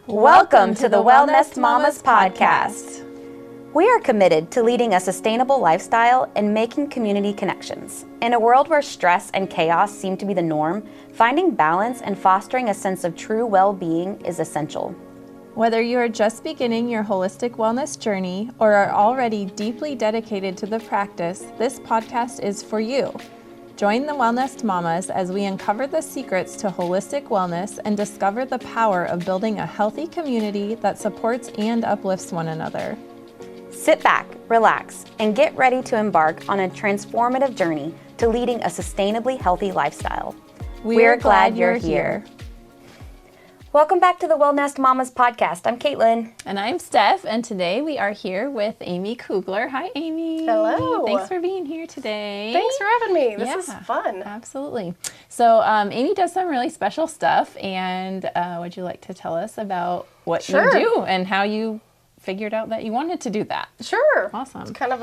Welcome to the Wellnest Mamas podcast. We are committed to leading a sustainable lifestyle and making community connections. In a world where stress and chaos seem to be the norm, finding balance and fostering a sense of true well-being is essential. Whether you are just beginning your holistic wellness journey or are already deeply dedicated to the practice, this podcast is for you. Join the Wellnest Mamas as we uncover the secrets to holistic wellness and discover the power of building a healthy community that supports and uplifts one another. Sit back, relax, and get ready to embark on a transformative journey to leading a sustainably healthy lifestyle. We're glad you're here. Welcome back to the Wellnest Mamas podcast. I'm Caitlin. And I'm Steph, and today we are here with Amy Koogler. Hi, Amy. Hello. Thanks for being here today. Thanks for having me. This is fun. Absolutely. So Amy does some really special stuff, and would you like to tell us about what you do and how you figured out that you wanted to do that? Sure. Awesome. It's kind of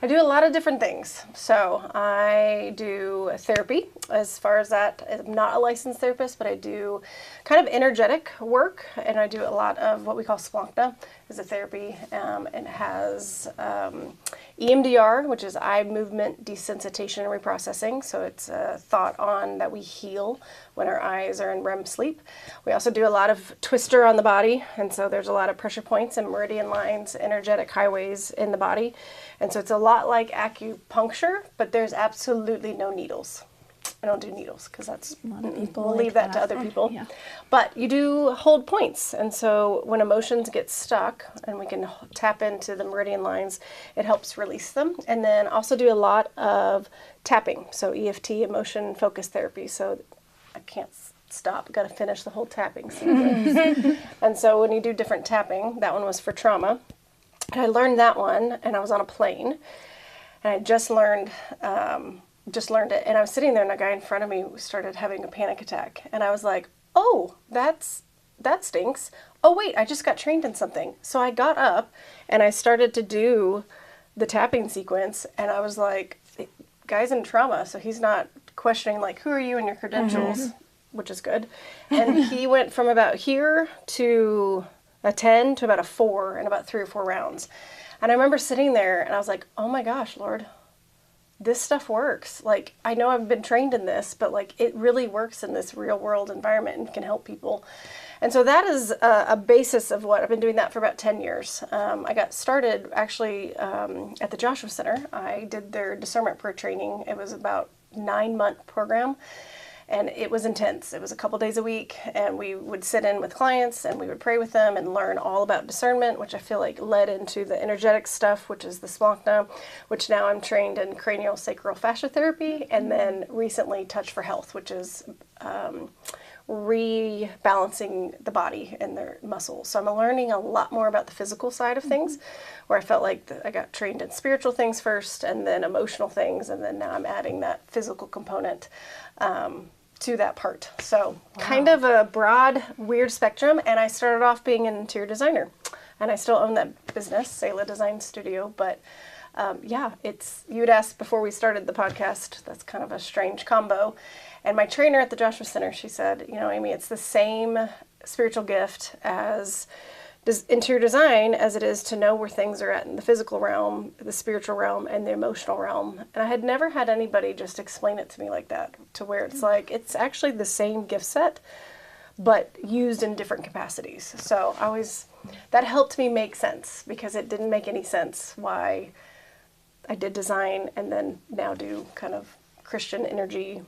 I do a lot of different things. So I do therapy as far as that. I'm not a licensed therapist, but I do kind of energetic work, and I do a lot of what we call Splankna as a therapy, and it has EMDR, which is eye movement desensitization and reprocessing. So it's a thought on that we heal when our eyes are in REM sleep. We also do a lot of twister on the body, and so there's a lot of pressure points and meridian lines, energetic highways in the body. And so it's a lot like acupuncture, but there's absolutely no needles. I don't do needles because that's, a lot of people we'll leave that to other people. Yeah. But you do hold points. And so when emotions get stuck and we can tap into the meridian lines, it helps release them. And then also do a lot of tapping. So EFT, emotion focus therapy. So I can't stop. Got to finish the whole tapping sequence. And so when you do different tapping, that one was for trauma. And I learned that one, and I was on a plane, and I just learned it. And I was sitting there, and a guy in front of me started having a panic attack, and I was like, "Oh, that stinks. Oh wait, I just got trained in something." So I got up, and I started to do the tapping sequence, and I was like, "Guy's in trauma, so he's not questioning like, who are you and your credentials," which is good. And he went from about here to a 10 to about a 4 in about 3 or 4 rounds. And I remember sitting there and I was like, oh my gosh, Lord, this stuff works. Like, I know I've been trained in this, but like it really works in this real world environment and can help people. And so that is a basis of what I've been doing that for about 10 years. I got started actually at the Joshua Center. I did their Discernment Prayer training. It was about 9-month program. And it was intense. It was a couple days a week, and we would sit in with clients and we would pray with them and learn all about discernment, which I feel like led into the energetic stuff, which is the Splankna, which now I'm trained in Craniosacral Fascial Therapy, and then recently Touch for Health, which is rebalancing the body and their muscles. So I'm learning a lot more about the physical side of things, where I felt like I got trained in spiritual things first and then emotional things, and then now I'm adding that physical component to that part. So kind of a broad, weird spectrum. And I started off being an interior designer, and I still own that business, Selah Design Studio. But you had asked before we started the podcast, that's kind of a strange combo. And my trainer at the Joshua Center, she said, Amy, it's the same spiritual gift as interior design as it is to know where things are at in the physical realm, the spiritual realm, and the emotional realm. And I had never had anybody just explain it to me like that, to where it's like, it's actually the same gift set, but used in different capacities. So that helped me make sense, because it didn't make any sense why I did design and then now do kind of Christian energy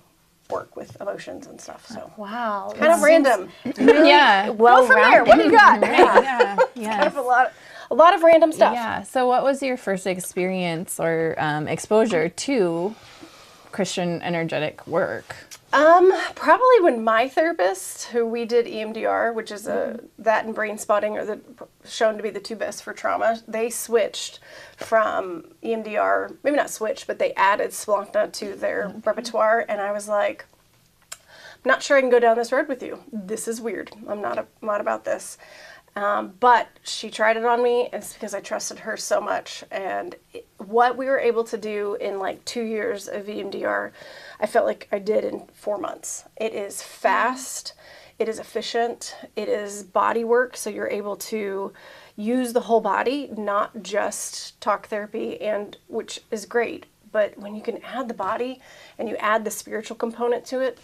work with emotions and stuff. So Wow. kind of random. Yeah. Well, from there, what do you got? Yeah. Yeah. Kind of a lot of random stuff. Yeah. So what was your first experience or exposure to Christian energetic work? Probably when my therapist, who we did EMDR, which is that and brain spotting are shown to be the two best for trauma, they switched from EMDR, maybe not switched, but they added Splankna to their repertoire, and I was like, I'm not sure I can go down this road with you. This is weird. I'm not about this. But she tried it on me, and it's because I trusted her so much. And what we were able to do in like 2 years of EMDR, I felt like I did in 4 months. It is fast. It is efficient. It is body work, so you're able to use the whole body, not just talk therapy, and which is great. But when you can add the body and you add the spiritual component to it,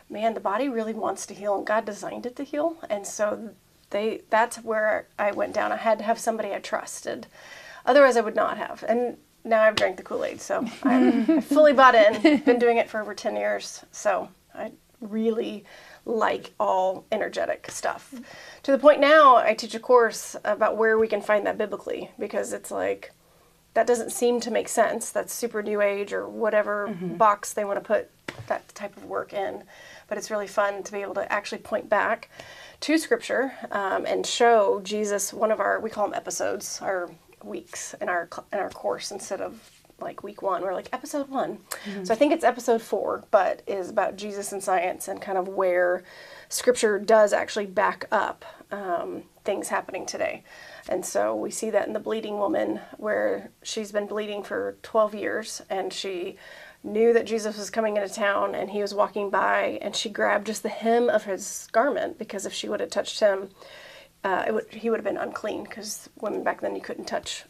man, the body really wants to heal, and God designed it to heal. And so that's where I went down. I had to have somebody I trusted. Otherwise, I would not have. And now I've drank the Kool-Aid, so I fully bought in. Been doing it for over 10 years, so I really like all energetic stuff. To the point now, I teach a course about where we can find that biblically, because it's like, that doesn't seem to make sense. That's super new age or whatever box they want to put that type of work in. But it's really fun to be able to actually point back to Scripture and show Jesus. One of our, we call them episodes, our weeks in our course, instead of like week 1, we're like episode 1. So I think it's episode 4, but is about Jesus and science and kind of where Scripture does actually back up things happening today. And so we see that in the bleeding woman, where she's been bleeding for 12 years, and she knew that Jesus was coming into town, and he was walking by, and she grabbed just the hem of his garment, because if she would have touched him, he would have been unclean, because women back then, you couldn't touch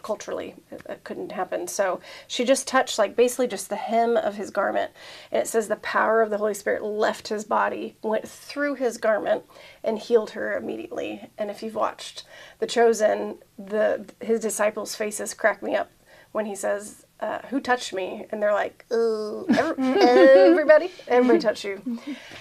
culturally. It couldn't happen. So she just touched, like, basically just the hem of his garment. And it says the power of the Holy Spirit left his body, went through his garment, and healed her immediately. And if you've watched The Chosen, his disciples' faces crack me up when he says, who touched me? And they're like, everybody touched you.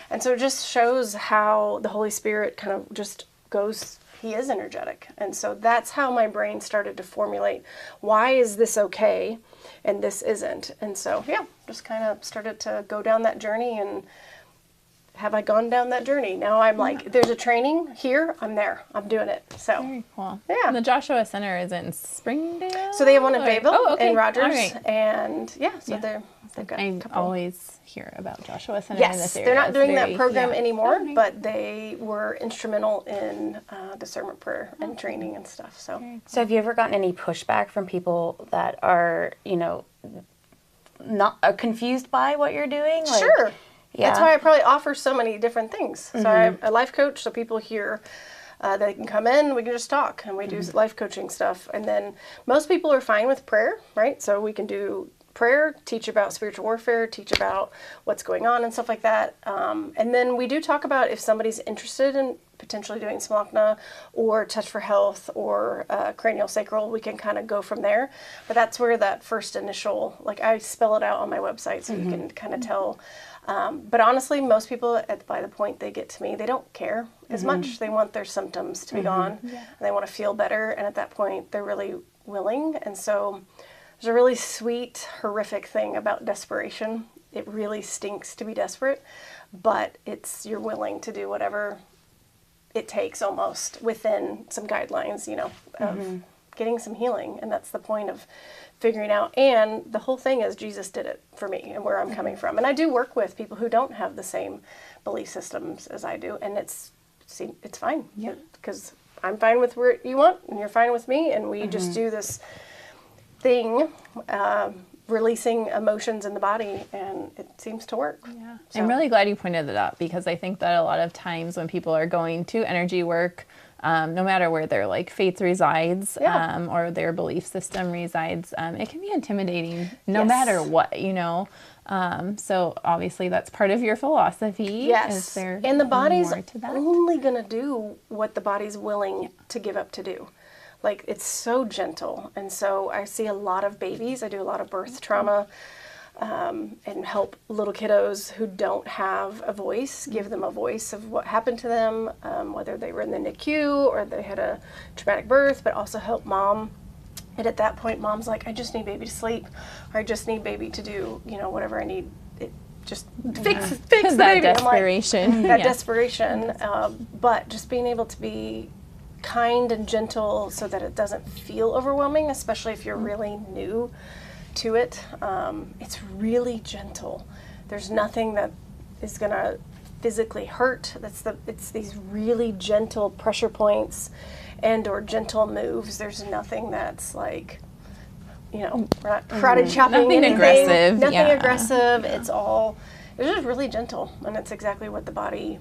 And so it just shows how the Holy Spirit kind of just goes, he is energetic. And so that's how my brain started to formulate, why is this okay and this isn't? And so, yeah, just kind of started to go down that journey. And have I gone down that journey? Now I'm like, there's a training here, I'm there, I'm doing it. So very cool. Yeah. And the Joshua Center is in Springdale? So they have one in Fayetteville and Rogers. Right. And yeah, so they've got I a couple. Always hear about Joshua Center in this Yes, area. they're not doing that program anymore, Okay. but they were instrumental in Discernment Prayer and training and stuff. So So have you ever gotten any pushback from people that are, not confused by what you're doing? Like, sure. Yeah. That's why I probably offer so many different things. So I'm a life coach, so people here, they can come in, we can just talk, and we do life coaching stuff. And then most people are fine with prayer, right? So we can do prayer, teach about spiritual warfare, teach about what's going on and stuff like that. And then we do talk about if somebody's interested in potentially doing Splankna or Touch for Health or cranialsacral, we can kind of go from there. But that's where that first initial, like, I spell it out on my website so you can kind of tell. But honestly, most people, by the point they get to me, they don't care as much. They want their symptoms to be gone, and they want to feel better. And at that point, they're really willing. And so there's a really sweet, horrific thing about desperation. It really stinks to be desperate, but you're willing to do whatever it takes, almost within some guidelines, of getting some healing. And that's the point of figuring out. And the whole thing is Jesus did it for me and where I'm coming from. And I do work with people who don't have the same belief systems as I do. And it's fine. Yeah. Because I'm fine with what you want and you're fine with me. And we just do this thing, releasing emotions in the body, and it seems to work. Yeah. So. I'm really glad you pointed that out, because I think that a lot of times when people are going to energy work, no matter where their faith resides, or their belief system resides, it can be intimidating no matter what, so obviously that's part of your philosophy. Yes. Is there and the body's more to that? only going to do what the body's willing to give up to do. Like, it's so gentle. And so I see a lot of babies. I do a lot of birth trauma, and help little kiddos who don't have a voice, give them a voice of what happened to them, whether they were in the NICU or they had a traumatic birth, but also help mom. And at that point, mom's like, I just need baby to sleep, or I just need baby to do, whatever I need. It just fix the that baby. Desperation. That desperation. But just being able to be kind and gentle so that it doesn't feel overwhelming, especially if you're really new to it. It's really gentle. There's nothing that is going to physically hurt. It's these really gentle pressure points and or gentle moves. There's nothing that's like, we're not karate chopping Nothing anything. aggressive. Nothing aggressive. It's just really gentle, and it's exactly what the body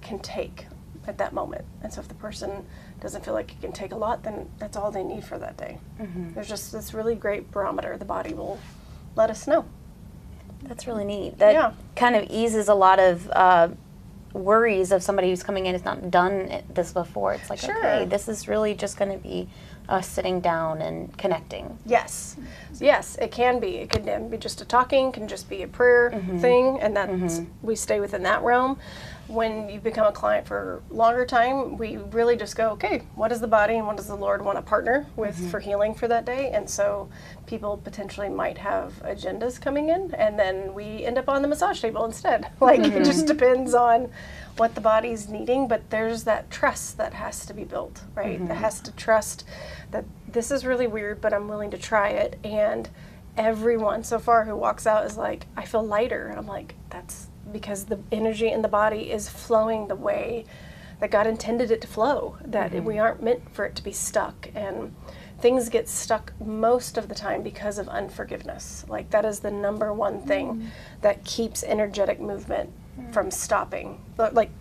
can take at that moment. And so if the person doesn't feel like it can take a lot, then that's all they need for that day. There's just this really great barometer. The body will let us know. That's really neat. That kind of eases a lot of worries of somebody who's coming in who's not done this before. It's like, okay, this is really just going to be us sitting down and connecting. Yes, it can be. It can be just a talking, can just be a prayer thing, and that's we stay within that realm. When you become a client for a longer time, we really just go, okay, what does the body and what does the Lord want to partner with for healing for that day? And so people potentially might have agendas coming in, and then we end up on the massage table instead. Like, it just depends on what the body's needing, but there's that trust that has to be built, right? It has to trust that this is really weird, but I'm willing to try it. And everyone so far who walks out is like, I feel lighter. And I'm like, that's because the energy in the body is flowing the way that God intended it to flow, that we aren't meant for it to be stuck. And things get stuck most of the time because of unforgiveness. Like, that is the number one thing that keeps energetic movement from stopping. Like,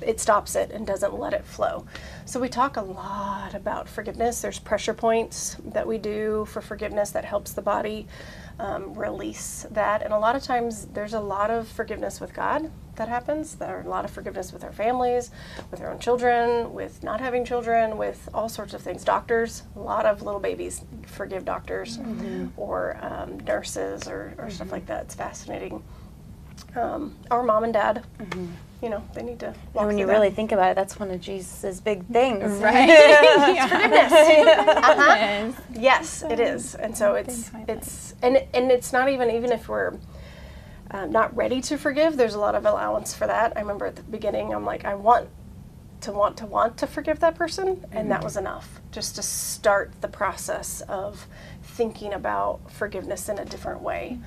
it stops it and doesn't let it flow. So we talk a lot about forgiveness. There's pressure points that we do for forgiveness that helps the body release that. And a lot of times there's a lot of forgiveness with God that happens. There are a lot of forgiveness with our families, with our own children, with not having children, with all sorts of things. Doctors, a lot of little babies forgive doctors or nurses or stuff like that. It's fascinating. Our mom and dad, you know, they need to walk And when you through really think about it, that's one of Jesus' big things. Right. It's forgiveness. Yes, it is. And so it's it's not even if we're not ready to forgive, there's a lot of allowance for that. I remember at the beginning, I'm like, I want to forgive that person, and that was enough just to start the process of thinking about forgiveness in a different way.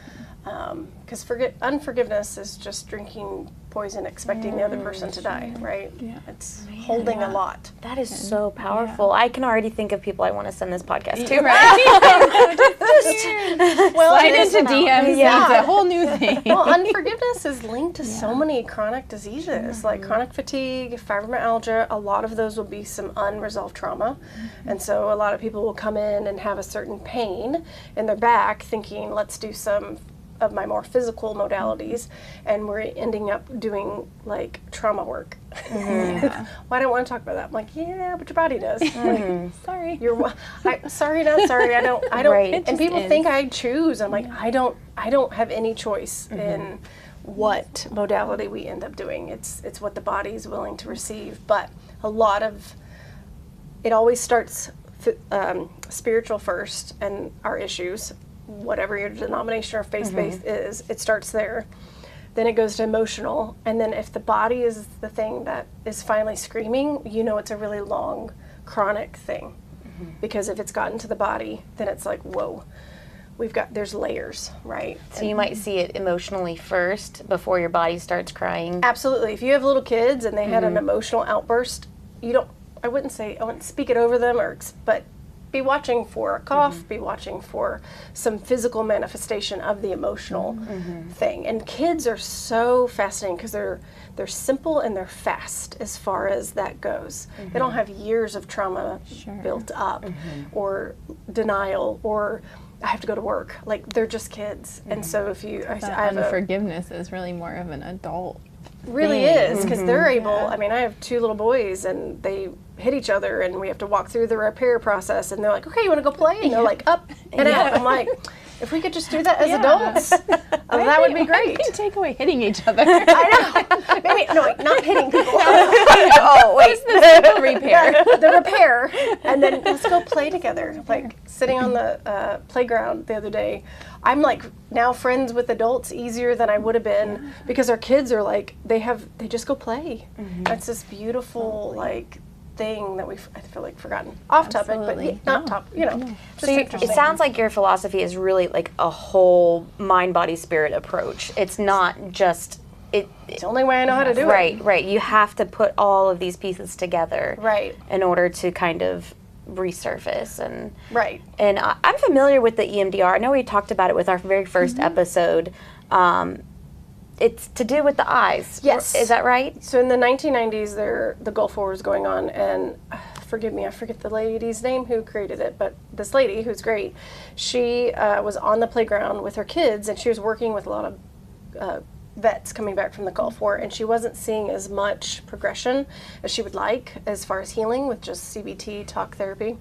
Because unforgiveness is just drinking poison expecting the other person to die, right? Yeah. It's holding a lot. That is so powerful. I can already think of people I want to send this podcast to. Slide into DMs. Yeah. It's a whole new thing. Well, unforgiveness is linked to so many chronic diseases, like chronic fatigue, fibromyalgia. A lot of those will be some unresolved trauma. And so a lot of people will come in and have a certain pain in their back thinking, let's do some of my more physical modalities, and we're ending up doing like trauma work. Well, I don't want to talk about that. I'm like, yeah, but your body does. Like, sorry. Sorry, not sorry. I don't. Right. And people think I choose. I'm like, I don't have any choice in what modality we end up doing. It's what the body is willing to receive. But a lot of it always starts spiritual first, and our issues, whatever your denomination or faith-based is, it starts there. Then it goes to emotional, and then if the body is the thing that is finally screaming, you know it's a really long, chronic thing. Because if it's gotten to the body, then it's like, whoa, there's layers, right? So you might see it emotionally first before your body starts crying. Absolutely. If you have little kids and they had an emotional outburst, I wouldn't speak it over them, but be watching for a cough, be watching for some physical manifestation of the emotional thing. And kids are so fascinating because they're simple and they're fast as far as that goes. They don't have years of trauma built up or denial or I have to go to work. Like, they're just kids. And so if you... Unforgiveness is really more of an adult. Really is, because they're able... I mean, I have 2 little boys, and they hit each other, and we have to walk through the repair process, and they're like, okay, you want to go play? And they're like, up and out. I'm like, if we could just do that as adults, that would be great. We can take away hitting each other. I know. Maybe, no, wait, not hitting people. Oh, wait. The repair. The repair. And then let's go play together. Like, sitting on the playground the other day, I'm like now friends with adults easier than I would have been because our kids are like, they just go play. That's this beautiful, like, thing that I feel like forgotten. Off topic, but not top, you know. So it sounds like your philosophy is really like a whole mind, body, spirit approach. It's not just... It's the only way I know how to do it. Right. You have to put all of these pieces together in order to kind of resurface. And I'm familiar with the EMDR. I know we talked about it with our very first episode. it's to do with the eyes. Yes. Is that right? So in the 1990s, the Gulf War was going on, and forgive me, I forget the lady's name who created it, but this lady, who's great, she was on the playground with her kids, and she was working with a lot of vets coming back from the Gulf War, and she wasn't seeing as much progression as she would like as far as healing with just CBT, talk therapy.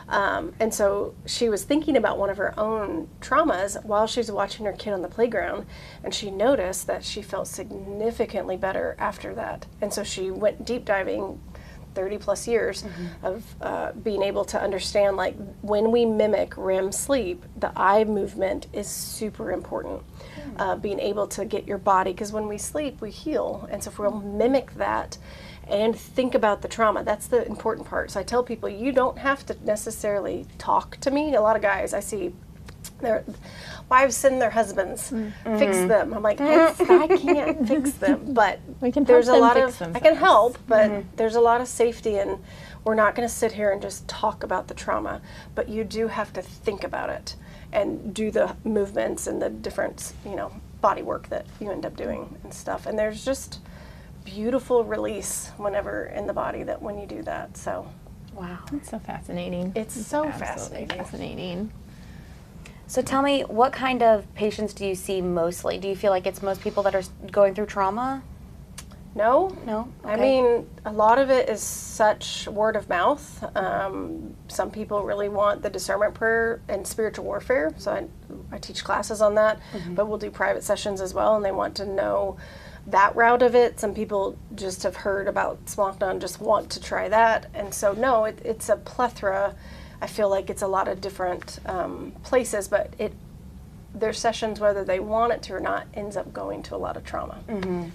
And so she was thinking about one of her own traumas while she was watching her kid on the playground, and she noticed that she felt significantly better after that. And so she went deep diving 30 plus years of being able to understand, like, when we mimic REM sleep, the eye movement is super important. Being able to get your body, because when we sleep, we heal. And so if we'll mimic that and think about the trauma, that's the important part. So I tell people, you don't have to necessarily talk to me. A lot of guys I see, their wives send their husbands, fix them. I'm like, I can't fix them, but there's a lot of, I can help, but there's a lot of safety, and we're not going to sit here and just talk about the trauma, but you do have to think about it and do the movements and the different, body work that you end up doing and stuff. And there's just beautiful release whenever in the body that when you do that. So, wow, that's so fascinating. It's so fascinating. So tell me, what kind of patients do you see mostly? Do you feel like it's most people that are going through trauma? No. Okay. I mean, a lot of it is such word of mouth. Some people really want the discernment prayer and spiritual warfare. So I teach classes on that, but we'll do private sessions as well, and they want to know that route of it. Some people just have heard about Splankna and just want to try that. And so, no, it's a plethora. I feel like it's a lot of different places, but their sessions, whether they want it to or not, ends up going to a lot of trauma.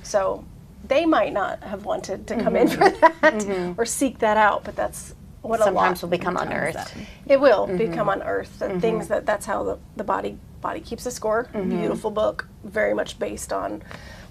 So they might not have wanted to come in for that or seek that out, but that's what sometimes will become unearthed. It will become unearthed. And things that's how the body keeps a score. Beautiful book, very much based on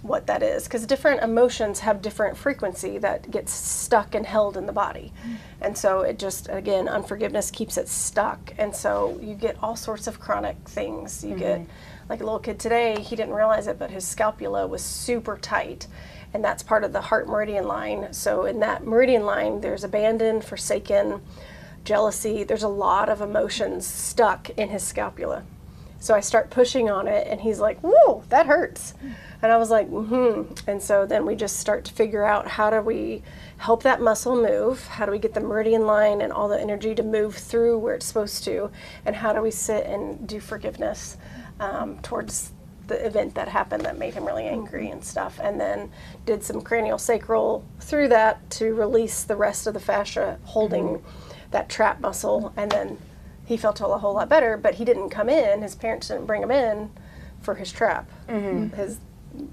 what that is, because different emotions have different frequency that gets stuck and held in the body. And so it just, again, unforgiveness keeps it stuck, and so you get all sorts of chronic things. You get, like a little kid today, he didn't realize it, but his scapula was super tight, and that's part of the heart meridian line. So in that meridian line, there's abandon, forsaken, jealousy. There's a lot of emotions stuck in his scapula. So I start pushing on it, and he's like, whoa, that hurts. And I was like, And so then we just start to figure out, how do we help that muscle move? How do we get the meridian line and all the energy to move through where it's supposed to? And how do we sit and do forgiveness towards the event that happened that made him really angry and stuff? And then did some cranialsacral through that to release the rest of the fascia holding that trap muscle. And then he felt a whole lot better, but he didn't come in. His parents didn't bring him in for his trap. His,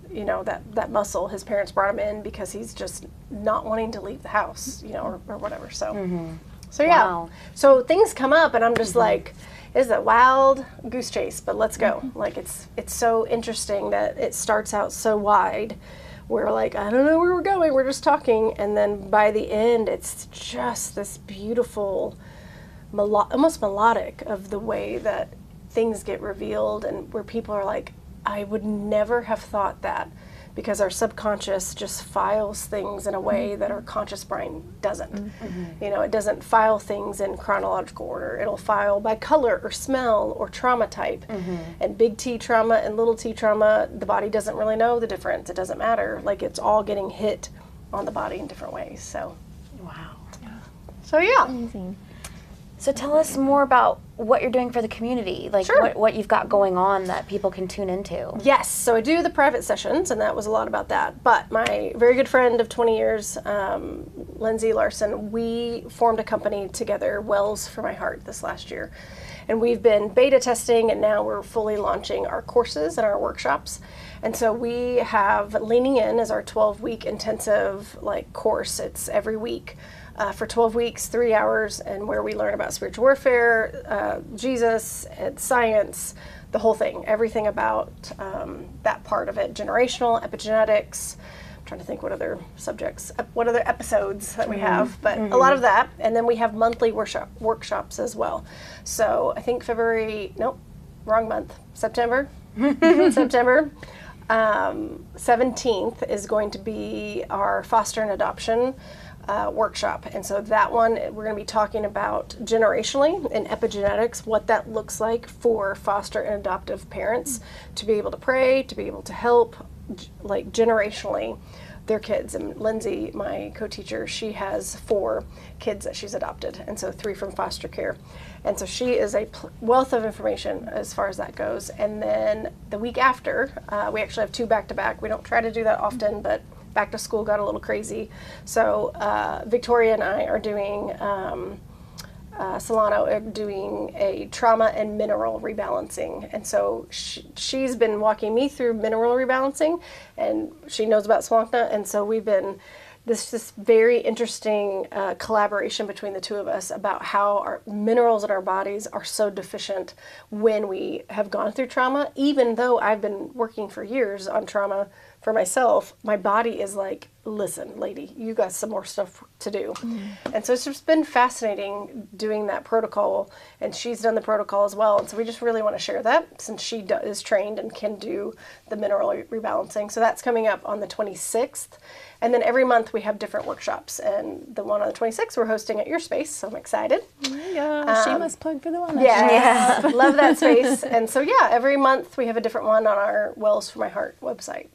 that muscle, his parents brought him in because he's just not wanting to leave the house, or whatever. So, so yeah. Wow. So things come up, and I'm just like, it's a wild goose chase, but let's go. Like, it's so interesting that it starts out so wide. We're like, I don't know where we're going. We're just talking, and then by the end, it's just this beautiful, almost melodic of the way that things get revealed, and where people are like, I would never have thought that, because our subconscious just files things in a way that our conscious brain doesn't. It doesn't file things in chronological order. It'll file by color or smell or trauma type. And big T trauma and little t trauma, the body doesn't really know the difference. It doesn't matter. Like, it's all getting hit on the body in different ways. So, wow. So yeah. Amazing. So tell us more about what you're doing for the community, like what you've got going on that people can tune into. Yes, so I do the private sessions, and that was a lot about that. But my very good friend of 20 years, Lindsay Larsen, we formed a company together, Wells for My Heart, this last year. And we've been beta testing, and now we're fully launching our courses and our workshops. And so we have Leaning In as our 12-week intensive course. It's every week. For 12 weeks, 3 hours, and where we learn about spiritual warfare, Jesus, and science, the whole thing, everything about that part of it, generational, epigenetics. I'm trying to think what other subjects, what other episodes that we have, but a lot of that. And then we have monthly workshops as well. So I think September. 17th is going to be our foster and adoption workshop. And so that one, we're going to be talking about generationally and epigenetics, what that looks like for foster and adoptive parents to be able to pray, to be able to help, like generationally, their kids. And Lindsay, my co-teacher, she has 4 kids that she's adopted, and so 3 from foster care. And so she is a wealth of information as far as that goes. And then the week after, we actually have 2 back-to-back. We don't try to do that often, but back to school got a little crazy. So Victoria and I are doing, Solano are doing a trauma and mineral rebalancing. And so she's been walking me through mineral rebalancing, and she knows about Splankna. And so we've been this very interesting collaboration between the 2 of us about how our minerals in our bodies are so deficient when we have gone through trauma. Even though I've been working for years on trauma for myself, my body is like, listen, lady, you got some more stuff to do. And so it's just been fascinating doing that protocol, and she's done the protocol as well. And so we just really want to share that since she is trained and can do the mineral rebalancing. So that's coming up on the 26th. And then every month we have different workshops, and the one on the 26th we're hosting at your space, so I'm excited. Shameless plug for the Wellnest. Yeah, love that space. And so yeah, every month we have a different one on our Wells for My Heart website.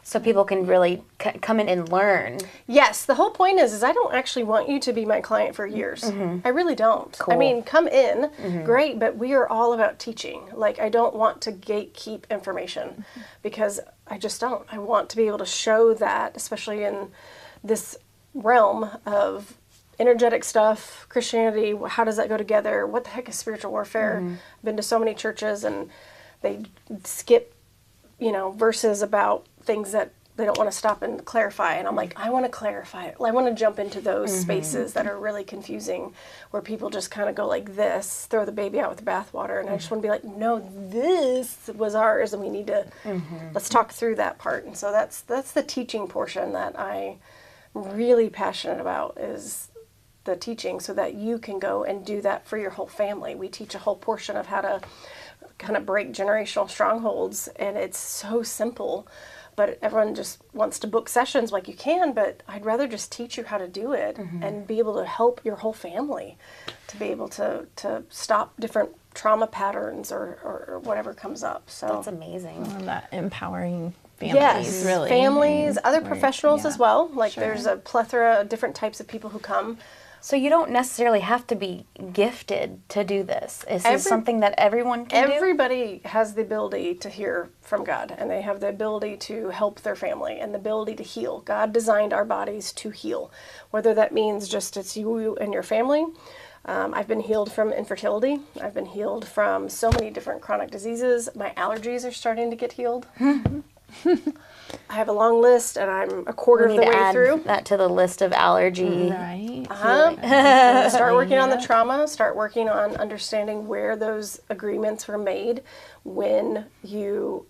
So people can really come in and learn. Yes, the whole point is I don't actually want you to be my client for years. I really don't. Cool. I mean, come in, great, but we are all about teaching. Like, I don't want to gatekeep information because I just don't. I want to be able to show that, especially in this realm of energetic stuff, Christianity, how does that go together? What the heck is spiritual warfare? I've been to so many churches and they skip, verses about things that they don't want to stop and clarify. And I'm like, I want to clarify it. I want to jump into those spaces that are really confusing, where people just kind of go like this, throw the baby out with the bathwater. And I just want to be like, no, this was ours, and we need to, let's talk through that part. And so that's the teaching portion that I'm really passionate about, is the teaching, so that you can go and do that for your whole family. We teach a whole portion of how to kind of break generational strongholds, and it's so simple, but everyone just wants to book sessions. Like, you can, but I'd rather just teach you how to do it and be able to help your whole family to be able to stop different trauma patterns or whatever comes up. So That's amazing. And that empowering families, yes, really. families, other professionals as well. Like, Sure. there's a plethora of different types of people who come. So you don't necessarily have to be gifted to do this. Is this something that everyone can do? Everybody has the ability to hear from God, and they have the ability to help their family and the ability to heal. God designed our bodies to heal, whether that means just it's you and your family. I've been healed from infertility. I've been healed from so many different chronic diseases. My allergies are starting to get healed. I have a long list, and I'm a quarter of the way through. That to the list of allergy. Right. Start working on the trauma. Start working on understanding where those agreements were made when you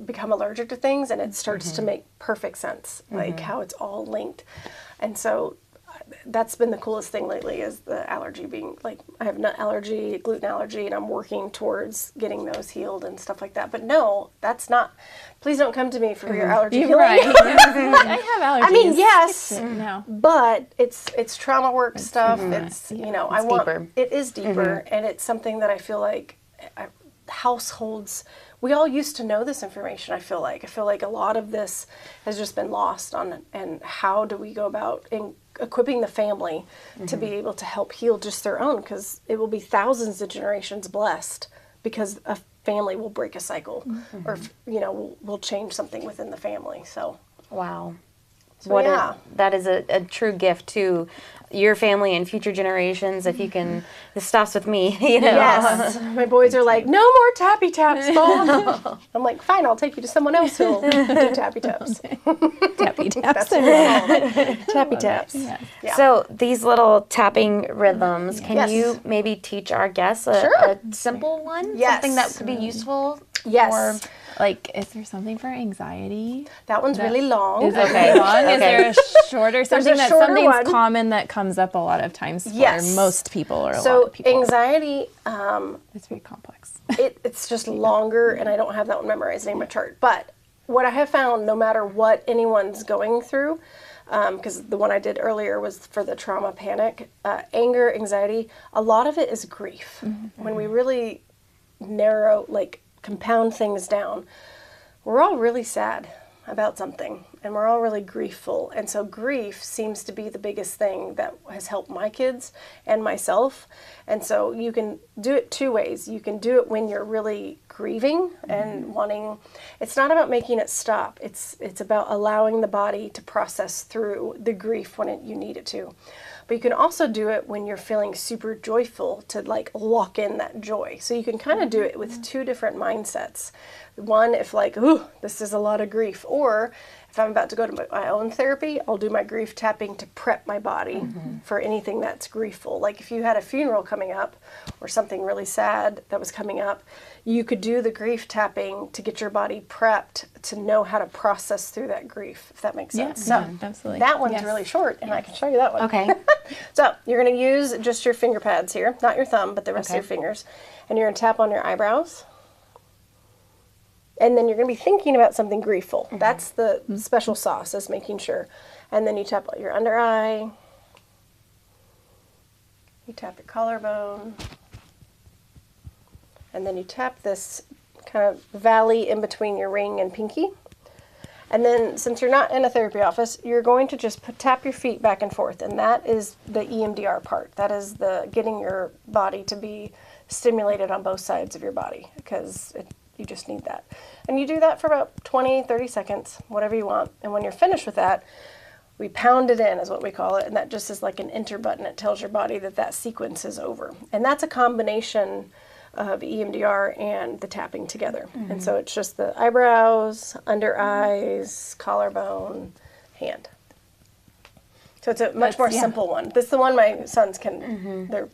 become allergic to things, and it starts to make perfect sense, like how it's all linked. And so that's been the coolest thing lately, is the allergy being, like, I have nut allergy, gluten allergy, and I'm working towards getting those healed and stuff like that. But no, that's not, please don't come to me for your allergy healing. Right. I have allergies. I mean, yes, No. but it's trauma work stuff. It's, I want, deeper. it is deeper, and it's something that I feel like households, we all used to know this information. I feel like a lot of this has just been lost on, and how do we go about equipping the family to be able to help heal just their own, because it will be thousands of generations blessed because a family will break a cycle, or will change something within the family. So Wow. So, that is a true gift to your family and future generations. If you can, this stops with me, Yes. My boys are like, no more tappy taps, Mom. I'm like, fine, I'll take you to someone else who'll do tappy taps. Tappy taps. That's what we're called. Tappy taps. Yes. Yeah. So these little tapping rhythms, can Yes. you maybe teach our guests a simple one? Yes. Something that could be useful? Yes. Like, is there something for anxiety? That one's really long. Is it really long? Is there a shorter, something that's something's one. common that comes up a lot of times for most people or a lot of people? So anxiety, it's very complex. it's just longer, and I don't have that one memorized in my chart. But what I have found, no matter what anyone's going through, because the one I did earlier was for the trauma panic, anger, anxiety, a lot of it is grief. When we really compound things down, we're all really sad about something, and we're all really griefful. And so grief seems to be the biggest thing that has helped my kids and myself. And so you can do it two ways. You can do it when you're really grieving and wanting, it's not about making it stop. It's about allowing the body to process through the grief when you need it to. But you can also do it when you're feeling super joyful to like lock in that joy. So you can kind of do it with two different mindsets. One, if like, ooh, this is a lot of grief. Or if I'm about to go to my own therapy, I'll do my grief tapping to prep my body for anything that's griefful. Like if you had a funeral coming up or something really sad that was coming up, you could do the grief tapping to get your body prepped to know how to process through that grief, if that makes sense. Yeah, absolutely. That one's really short, and I can show you that one. Okay. So you're going to use just your finger pads here, not your thumb, but the rest of your fingers. And you're going to tap on your eyebrows. And then you're going to be thinking about something griefful. That's the special sauce, is making sure. And then you tap your under eye. You tap your collarbone. And then you tap this kind of valley in between your ring and pinky. And then, since you're not in a therapy office, you're going to just tap your feet back and forth. And that is the EMDR part. That is the getting your body to be stimulated on both sides of your body, because you just need that. And you do that for about 20, 30 seconds, whatever you want. And when you're finished with that, we pound it in, is what we call it. And that just is like an enter button. It tells your body that that sequence is over. And that's a combination of EMDR and the tapping together. And so it's just the eyebrows, under eyes, collarbone, hand. So it's a much more simple one. This is the one my sons can, they're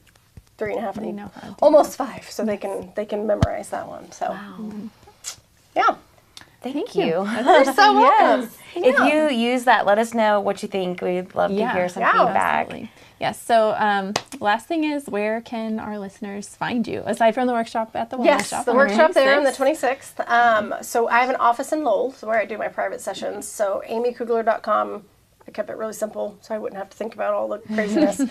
3.5 and almost 5, so they can memorize that one. So, yeah. Thank you. You're so welcome. If you use that, let us know what you think. We'd love to hear some feedback. Absolutely. Yes. So last thing is, where can our listeners find you, aside from the workshop at the Wellness Shop? Yes, the workshop there on the 26th. So I have an office in Lowell, where I do my private sessions. So amykoogler.com. I kept it really simple so I wouldn't have to think about all the craziness,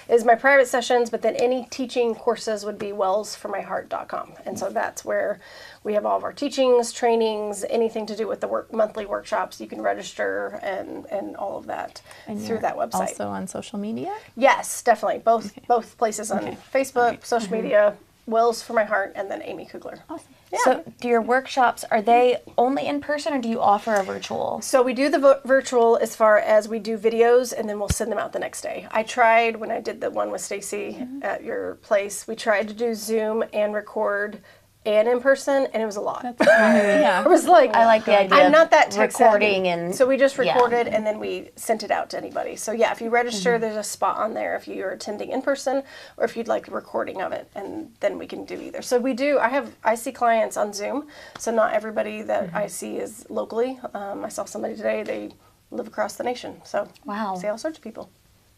is my private sessions, but then any teaching courses would be wellsformyheart.com. And so that's where we have all of our teachings, trainings, anything to do with the monthly workshops. You can register and all of that through that website. Also on social media? Yes, definitely. Both places on Facebook, social media, Wells for My Heart, and then Amy Koogler. Awesome. Yeah. So do your workshops, are they only in person, or do you offer a virtual? So we do the virtual as far as we do videos, and then we'll send them out the next day. I tried, when I did the one with Stacy at your place, we tried to do Zoom and record and in person, and it was a lot. I was like, I like the idea I'm not that of tech recording, savvy. and so we just recorded and then we sent it out to anybody. So yeah, if you register, there's a spot on there if you're attending in person, or if you'd like a recording of it, and then we can do either. So we do. I see clients on Zoom, so not everybody that I see is locally. I saw somebody today. They live across the nation. So wow, I see all sorts of people.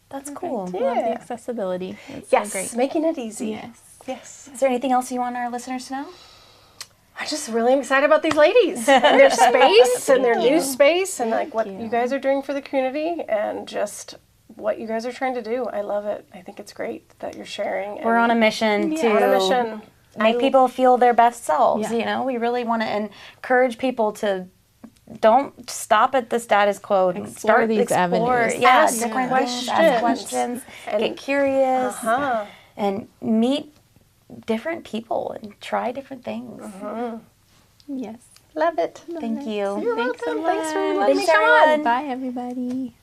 That's cool. I love the accessibility. It's yes, so great. Making it easy. Yes. Yes. Is there anything else you want our listeners to know? I'm just really excited about these ladies and their space and their new space and like what you guys are doing for the community and just what you guys are trying to do. I love it. I think it's great that you're sharing. We're on a mission to make people feel their best selves. You know, we really want to encourage people to don't stop at the status quo. Explore these avenues. Ask different things, ask questions, get curious, and meet different people and try different things. Yes. Love it. Thank you. You're Thanks welcome. so much. Thanks for letting me Thanks, come on. Bye, everybody.